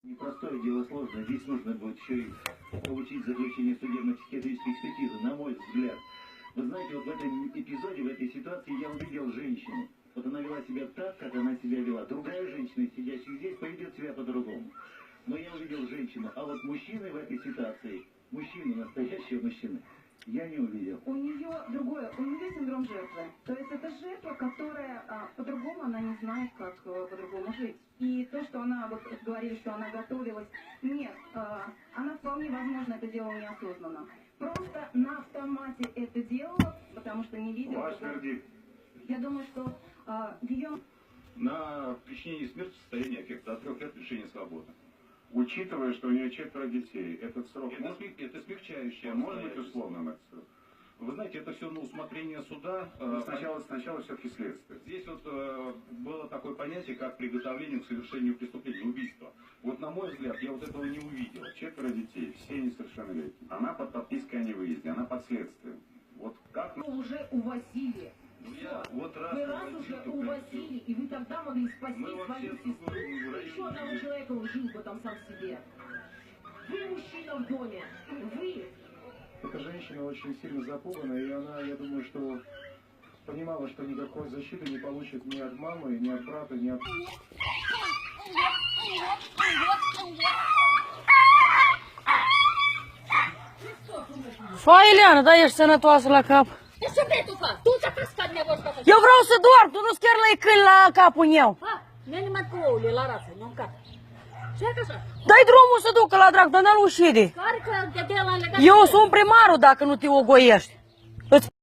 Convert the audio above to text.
Непростое дело, сложное. Здесь нужно будет еще и получить заключение судебно-психиатрической экспертизы, на мой взгляд. Вы знаете, вот в этом эпизоде, в этой ситуации я увидел женщину. Вот она вела себя так, как она себя вела. Другая женщина, сидящая здесь, поведет себя по-другому. Но я увидел женщину. А вот мужчины в этой ситуации, мужчину, настоящего мужчины, я не увидел. У нее другое, у нее синдром жертвы. То есть это жертва, которая по-другому, она не знает, как по-другому жить. И то, что она, вот говорили, что она готовилась, нет, она вполне возможно это делала неосознанно. Просто на автомате это делала, потому что не видела. Ваш вердикт. Я думаю, что ее... На причинение смерти в состоянии аффекта от 3 лет лишения свободы. Учитывая, что у нее 4 детей, этот срок это смягчающее, может быть условным этот срок. Вы знаете, это все на усмотрение суда. Сначала все-таки следствие. Здесь вот было такое понятие, как приготовление к совершению преступления, убийства. Вот на мой взгляд, я вот этого не увидел. 4 детей, все несовершеннолетние. Она под подпиской о невыезде, она под следствием. Вот как... Вы уже увозили. Вот Вы раз уже увозили, и вы тогда могли спасти свою сестру. Еще одного человека убил бы там сам себе. Вы мужчина в доме. Вы. Эта женщина очень сильно запугана, и она, я думаю, что понимала, что никакой защиты не получит ни от мамы, ни от брата, ни от... Faileană, da, ești sănătoasă la cap. De ce vrei tu fac? Tu ți-a crescut nevăști asta. Eu vreau să dorm, tu nu-ți chiar la câini la capul meu. Ha, ne-a numai cu ouăle la rață, nu în cap. Ce e așa? Dai drumul să ducă la drag, dar n-al ușirii. Care că de la legat? Eu sunt primarul dacă nu te ogoiești.